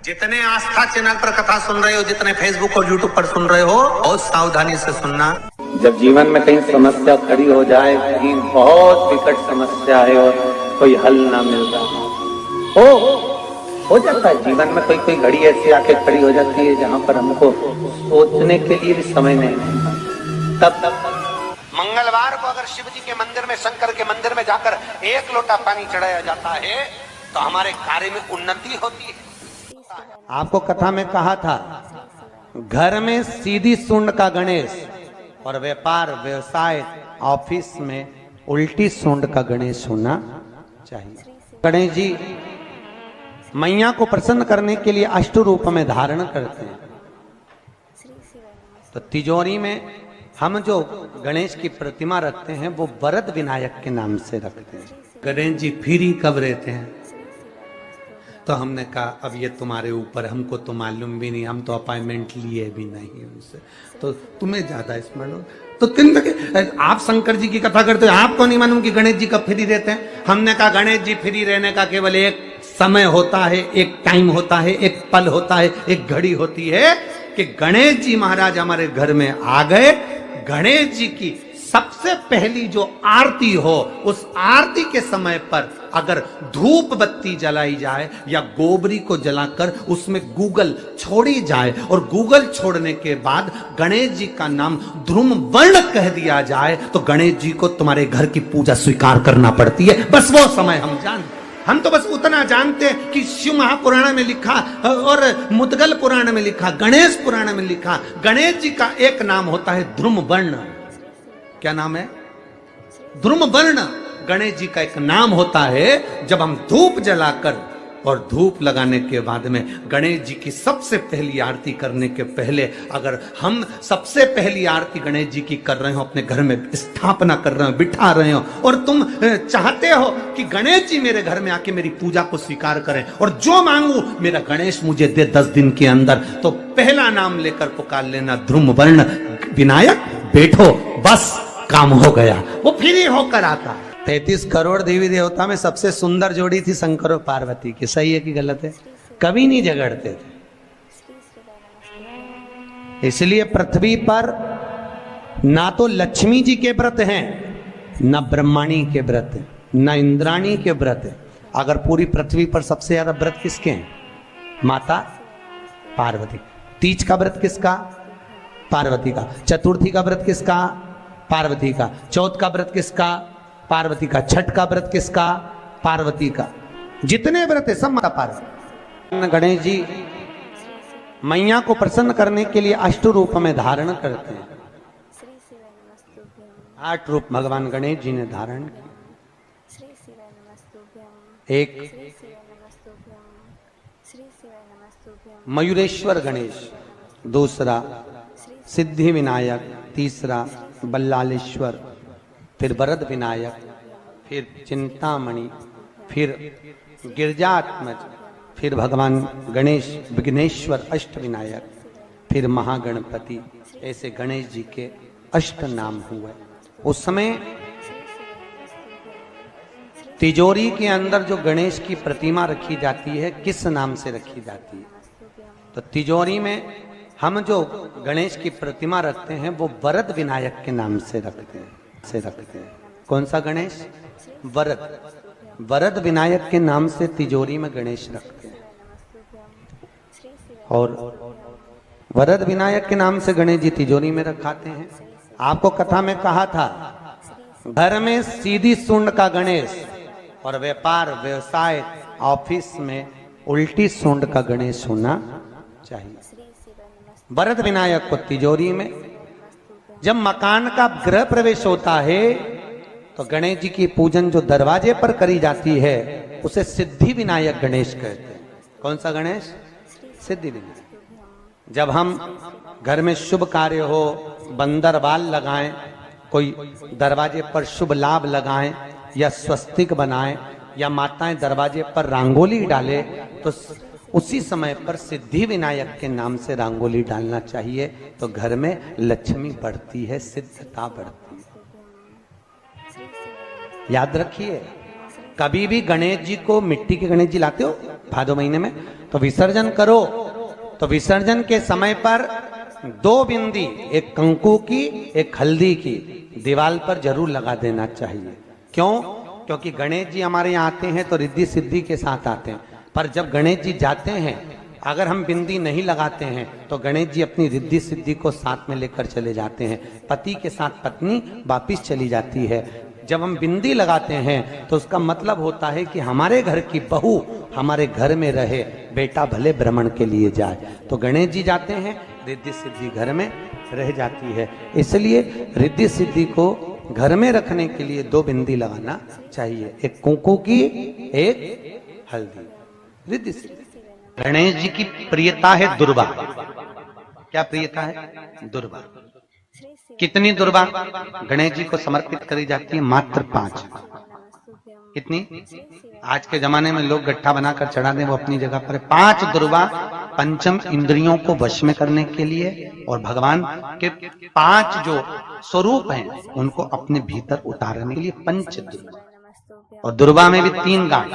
जितने आस्था चैनल पर कथा सुन रहे हो, जितने फेसबुक और यूट्यूब पर सुन रहे हो, बहुत सावधानी से सुनना। जब जीवन में कहीं समस्या खड़ी हो जाए, कहीं बहुत विकट समस्या है और कोई हल ना मिल रहा हो जाता है। जीवन में कोई कोई घड़ी ऐसी आके खड़ी हो जाती है जहाँ पर हमको सोचने के लिए भी समय नहीं मिलता। तब मंगलवार को अगर शिव जी के मंदिर में, शंकर के मंदिर में जाकर 1 लोटा पानी चढ़ाया जाता है तो हमारे कार्य में उन्नति होती है। आपको कथा में कहा था, घर में सीधी सूंड का गणेश और व्यापार व्यवसाय ऑफिस में उल्टी सूंड का गणेश होना चाहिए। गणेश जी मैया को प्रसन्न करने के लिए अष्ट रूप में धारण करते हैं। तो तिजोरी में हम जो गणेश की प्रतिमा रखते हैं वो वरद विनायक के नाम से रखते हैं। गणेश जी फ्री कब रहते हैं? तो हमने कहा अब ये तुम्हारे ऊपर, हमको तो मालूम भी नहीं, हम तो अपॉइंटमेंट लिए भी नहीं उनसे, तो तुम्हें ज्यादा स्मरण हो। तो किन आप शंकर जी की कथा करते हो, आपको नहीं मालूम कि गणेश जी कब फ्री रहते हैं? हमने कहा गणेश जी फ्री रहने का केवल एक समय होता है, एक टाइम होता है, एक पल होता है, एक घड़ी होती है कि गणेश जी महाराज हमारे घर में आ गए। गणेश जी की सबसे पहली जो आरती हो, उस आरती के समय पर अगर धूप बत्ती जलाई जाए या गोबरी को जलाकर उसमें गूगल छोड़ी जाए और गूगल छोड़ने के बाद गणेश जी का नाम ध्रुम वर्ण कह दिया जाए तो गणेश जी को तुम्हारे घर की पूजा स्वीकार करना पड़ती है। बस वो समय हम जानते, हम तो बस उतना जानते हैं कि शिव महापुराण में लिखा और मुद्गल पुराण में लिखा, गणेश पुराण में लिखा, गणेश जी का एक नाम होता है ध्रुम वर्ण। क्या नाम है? ध्रुम वर्ण गणेश जी का एक नाम होता है। जब हम धूप जलाकर और धूप लगाने के बाद में गणेश जी की सबसे पहली आरती करने के पहले अगर हम सबसे पहली आरती गणेश जी की कर रहे हो, अपने घर में स्थापना कर रहे हो, बिठा रहे हो और तुम चाहते हो कि गणेश जी मेरे घर में आके मेरी पूजा को स्वीकार करें और जो मांगू मेरा गणेश मुझे दे 10 दिन के अंदर, तो पहला नाम लेकर पुकार लेना ध्रुम वर्ण विनायक, बैठो, बस काम हो गया। वो फ्री होकर आता। 33 करोड़ देवी देवता में सबसे सुंदर जोड़ी थी शंकर और पार्वती की। सही है कि गलत है? कभी नहीं झगड़ते थे। इसलिए पृथ्वी पर ना तो लक्ष्मी जी के व्रत हैं, ना ब्रह्माणी के व्रत, ना इंद्राणी के व्रत। अगर पूरी पृथ्वी पर सबसे ज्यादा व्रत किसके हैं? माता पार्वती। तीज का व्रत किसका? पार्वती का। चतुर्थी का व्रत किसका? पार्वती का। चौथ का व्रत किसका? पार्वती का। छठ का व्रत किसका? पार्वती का। जितने व्रत है सब माता पार्वती। गणेश जी मैया को प्रसन्न करने के लिए अष्ट रूप में धारण करते हैं। 8 रूप भगवान गणेश जी ने धारण किए। एक मयूरेश्वर गणेश, दूसरा सिद्धि विनायक, तीसरा बल्लालेश्वर, फिर वरद विनायक, फिर चिंतामणि, फिर गिरजात्मज, फिर भगवान गणेश विघ्नेश्वर अष्ट विनायक, फिर महागणपति। ऐसे गणेश जी के 8 नाम हुए। उस समय तिजोरी के अंदर जो गणेश की प्रतिमा रखी जाती है, किस नाम से रखी जाती है? तो तिजोरी में हम जो गणेश की प्रतिमा रखते हैं वो वरद विनायक के नाम से रखते हैं। कौन सा गणेश? वरद। वरद विनायक के नाम से तिजोरी में गणेश रखते हैं। और वरद विनायक के नाम से गणेश जी तिजोरी में रखाते हैं। आपको कथा में कहा था, घर में सीधी सूंड का गणेश और व्यापार व्यवसाय ऑफिस में उल्टी सूंड का गणेश होना चाहिए। वरद विनायक को तिजोरी में। जब मकान का गृह प्रवेश होता है तो गणेश जी की पूजन जो दरवाजे पर करी जाती है उसे सिद्धि विनायक गणेश कहते हैं। कौन सा गणेश? सिद्धि विनायक। जब हम घर में शुभ कार्य हो, बंदर बाल लगाएं, कोई दरवाजे पर शुभ लाभ लगाएं या स्वस्तिक बनाएं या माताएं दरवाजे पर रंगोली डाले, तो उसी समय पर सिद्धि विनायक के नाम से रंगोली डालना चाहिए। तो घर में लक्ष्मी बढ़ती है, सिद्धता बढ़ती है। याद रखिए, कभी भी गणेश जी को, मिट्टी के गणेश जी लाते हो भादो महीने में, तो विसर्जन करो तो विसर्जन के समय पर 2 बिंदी, एक कंकु की एक हल्दी की, दीवार पर जरूर लगा देना चाहिए। क्यों? क्योंकि गणेश जी हमारे यहाँ आते हैं तो रिद्धि सिद्धि के साथ आते हैं, पर जब गणेश जी जाते हैं अगर हम बिंदी नहीं लगाते हैं तो गणेश जी अपनी रिद्धि सिद्धि को साथ में लेकर चले जाते हैं। पति के साथ पत्नी वापिस चली जाती है। जब हम बिंदी लगाते हैं तो उसका मतलब होता है कि हमारे घर की बहू हमारे घर में रहे, बेटा भले भ्रमण के लिए जाए। तो गणेश जी जाते हैं, रिद्धि सिद्धि घर में रह जाती है। इसलिए रिद्धि सिद्धि को घर में रखने के लिए 2 बिंदी लगाना चाहिए, एक कुंकू की, एक हल्दी, रिद्धि सिद्धि। गणेश जी की प्रियता है दुर्वा। क्या प्रियता है? दुर्वा। कितनी दुर्वा गणेश जी को समर्पित करी जाती है? मात्र 5। कितनी? आज के जमाने में लोग गट्ठा बनाकर चढ़ा दें, वो अपनी जगह पर 5 दुर्वा पंचम इंद्रियों को वश में करने के लिए और भगवान के 5 जो स्वरूप हैं उनको अपने भीतर उतारने के लिए 5 दुर्वा। और दुर्वा में भी 3 गांठ।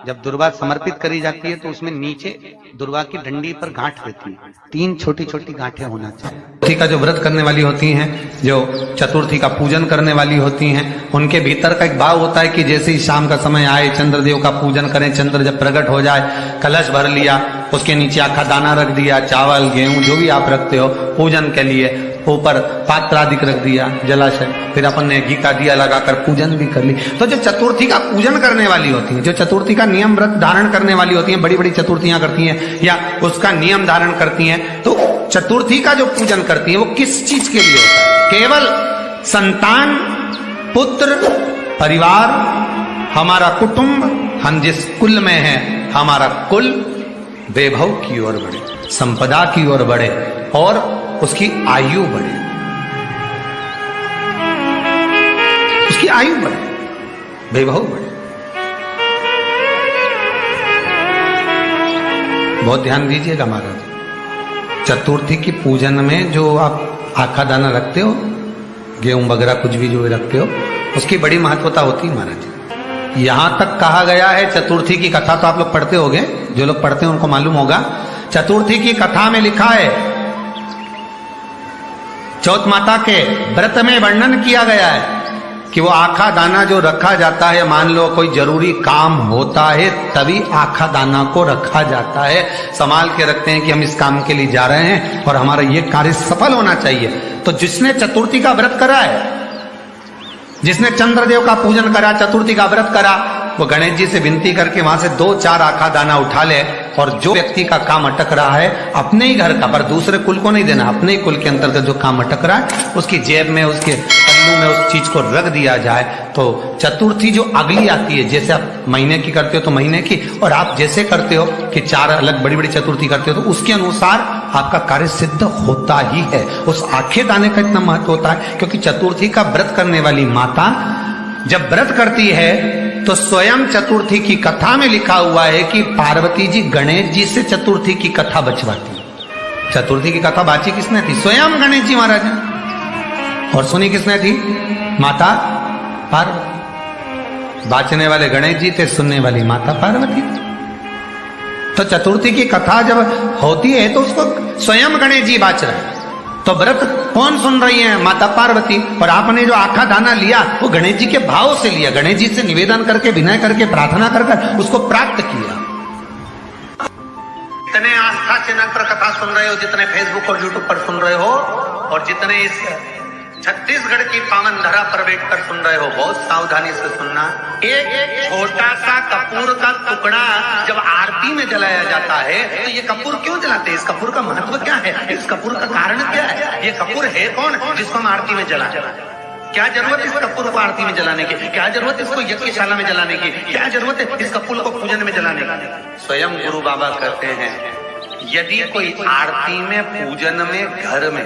जब दुर्वा समर्पित करी जाती है तो उसमें नीचे दुर्वा की डंडी पर गांठ रहती है, 3 छोटी छोटी गांठें होना चाहिए। चतुर्थी का जो व्रत करने वाली होती हैं, जो चतुर्थी का पूजन करने वाली होती हैं, उनके भीतर का एक भाव होता है कि जैसे ही शाम का समय आए चंद्रदेव का पूजन करें। चंद्र जब प्रकट हो जाए, कलश भर लिया, उसके नीचे आखा दाना रख दिया, चावल गेहूं जो भी आप रखते हो पूजन के लिए, ऊपर पात्र आदि रख दिया, जलाशय, फिर अपन ने घी का दिया लगाकर पूजन भी कर ली। तो जो चतुर्थी का पूजन करने वाली होती है, जो चतुर्थी का नियम व्रत धारण करने वाली होती हैं, बड़ी बड़ी चतुर्थियां करती हैं या उसका नियम धारण करती हैं, तो चतुर्थी का जो पूजन करती है वो किस चीज के लिए होता है? केवल संतान, पुत्र, परिवार, हमारा कुटुंब, हम जिस कुल में हैं, हमारा कुल वैभव की ओर बढ़े, संपदा की ओर बढ़े और उसकी आयु बढ़े, उसकी आयु बढ़े, वैभव बढ़े। बहुत ध्यान दीजिएगा महाराज, चतुर्थी की पूजन में जो आप आखा दाना रखते हो, गेहूं वगैरह कुछ भी जो रखते हो, उसकी बड़ी महत्वता होती है महाराज। यहां तक कहा गया है, चतुर्थी की कथा तो आप लोग पढ़ते होंगे, जो लोग पढ़ते हैं उनको मालूम होगा। चतुर्थी की कथा में लिखा है, चौथ माता के व्रत में वर्णन किया गया है कि वो आखा दाना जो रखा जाता है, मान लो कोई जरूरी काम होता है तभी आखा दाना को रखा जाता है, संभाल के रखते हैं कि हम इस काम के लिए जा रहे हैं और हमारा ये कार्य सफल होना चाहिए। तो जिसने चतुर्थी का व्रत करा है, जिसने चंद्रदेव का पूजन करा, चतुर्थी का व्रत करा, वो गणेश जी से विनती करके वहां से 2-4 आखा दाना उठा ले और जो व्यक्ति का काम अटक रहा है अपने ही घर का, पर दूसरे कुल को नहीं देना, अपने ही कुल के अंतर्गत जो काम अटक रहा है उसकी जेब में, उसके पल्लू में उस चीज को रख दिया जाए। तो चतुर्थी जो अगली आती है, जैसे आप महीने की करते हो तो महीने की, और आप जैसे करते हो कि 4 अलग बड़ी बड़ी चतुर्थी करते हो तो उसके अनुसार आपका कार्य सिद्ध होता ही है। उस आखे दाने का इतना महत्व होता है क्योंकि चतुर्थी का व्रत करने वाली माता जब व्रत करती है तो स्वयं चतुर्थी की कथा में लिखा हुआ है कि पार्वती जी गणेश जी से चतुर्थी की कथा बचवाती। चतुर्थी की कथा बाची किसने थी? स्वयं गणेश जी महाराज ने। और सुनी किसने थी? माता पार्वती। बाचने वाले गणेश जी थे, सुनने वाली माता पार्वती। तो चतुर्थी की कथा जब होती है तो उसको स्वयं गणेश जी बाच रहे हैं। तो व्रत कौन सुन रही है? माता पार्वती। और आपने जो आखा दाना लिया वो गणेश जी के भाव से लिया, गणेश जी से निवेदन करके, विनय करके, प्रार्थना कर उसको प्राप्त किया। जितने आस्था चैनल पर कथा सुन रहे हो, जितने फेसबुक और यूट्यूब पर सुन रहे हो, और जितने इस छत्तीसगढ़ की पावन धरा पर बैठकर सुन रहे हो, बहुत सावधानी से सुनना। एक छोटा सा कपूर का टुकड़ा जब आरती में जलाया जाता है तो ये कपूर क्यों जलाते हैं? इस कपूर का महत्व क्या है? इस कपूर का कारण क्या है? ये कपूर है कौन जिसको हम आरती में जलाते हैं? क्या जरूरत इस कपूर को आरती में जलाने की? क्या जरूरत इसको यज्ञशाला में जलाने की? क्या जरूरत है इस कपूर को पूजन में जलाने की? स्वयं गुरु बाबा कहते हैं, यदि कोई आरती में, पूजन में, घर में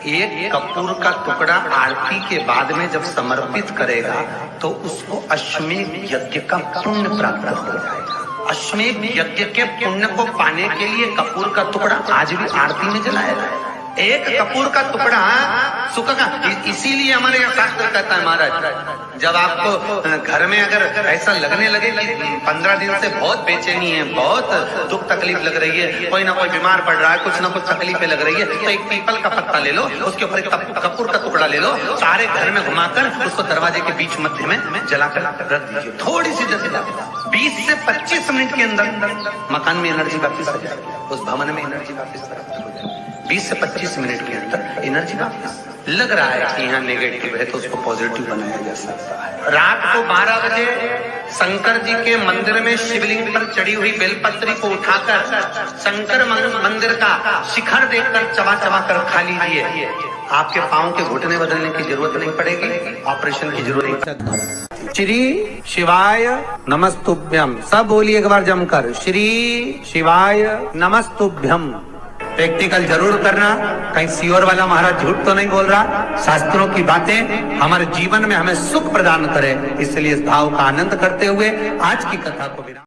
एक कपूर का टुकड़ा आरती के बाद में जब समर्पित करेगा तो उसको अश्वमेध यज्ञ का पुण्य प्राप्त हो जाएगा। अश्वमेध यज्ञ के पुण्य को पाने के लिए कपूर का टुकड़ा आज भी आरती में जलाया जाए। एक कपूर का टुकड़ा सुख का, इसीलिए हमारे यहाँ शास्त्र कहता है महाराज, जब आपको घर में अगर ऐसा लगने लगे कि 15 दिन से बहुत बेचैनी है, बहुत दुख तकलीफ लग रही है, कोई ना कोई बीमार पड़ रहा है, कुछ ना कुछ तकलीफें लग रही है, तो एक पीपल का पत्ता ले लो, उसके ऊपर एक कपूर का टुकड़ा ले लो, सारे घर में घुमाकर उसको दरवाजे के बीच मध्य में जलाकर रख दीजिए। थोड़ी सी जला 20 से 25 मिनट के अंदर मकान में एनर्जी वापिस आ जाएगी, उस भवन में एनर्जी वापिस हो जाएगी। 20 से 25 मिनट के अंदर एनर्जी वापिस। लग रहा है कि यहाँ नेगेटिव है तो उसको पॉजिटिव बनाया जा सकता है। रात को 12 बजे शंकर जी के मंदिर में शिवलिंग पर चढ़ी हुई बेलपत्री को उठाकर शंकर मंदिर का शिखर देखकर चबा चबा कर खा लीजिए। आपके पाँव के घुटने बदलने की जरूरत नहीं पड़ेगी, ऑपरेशन की जरूरत नहीं पड़ेगी। श्री शिवाय नमस्तुभ्यम, सब बोलिए एक बार जमकर, श्री शिवाय नमस्तुभ्यम। प्रैक्टिकल जरूर करना, कहीं सियोर वाला महाराज झूठ तो नहीं बोल रहा। शास्त्रों की बातें हमारे जीवन में हमें सुख प्रदान करे, इसलिए इस भाव का आनंद करते हुए आज की कथा को विराम।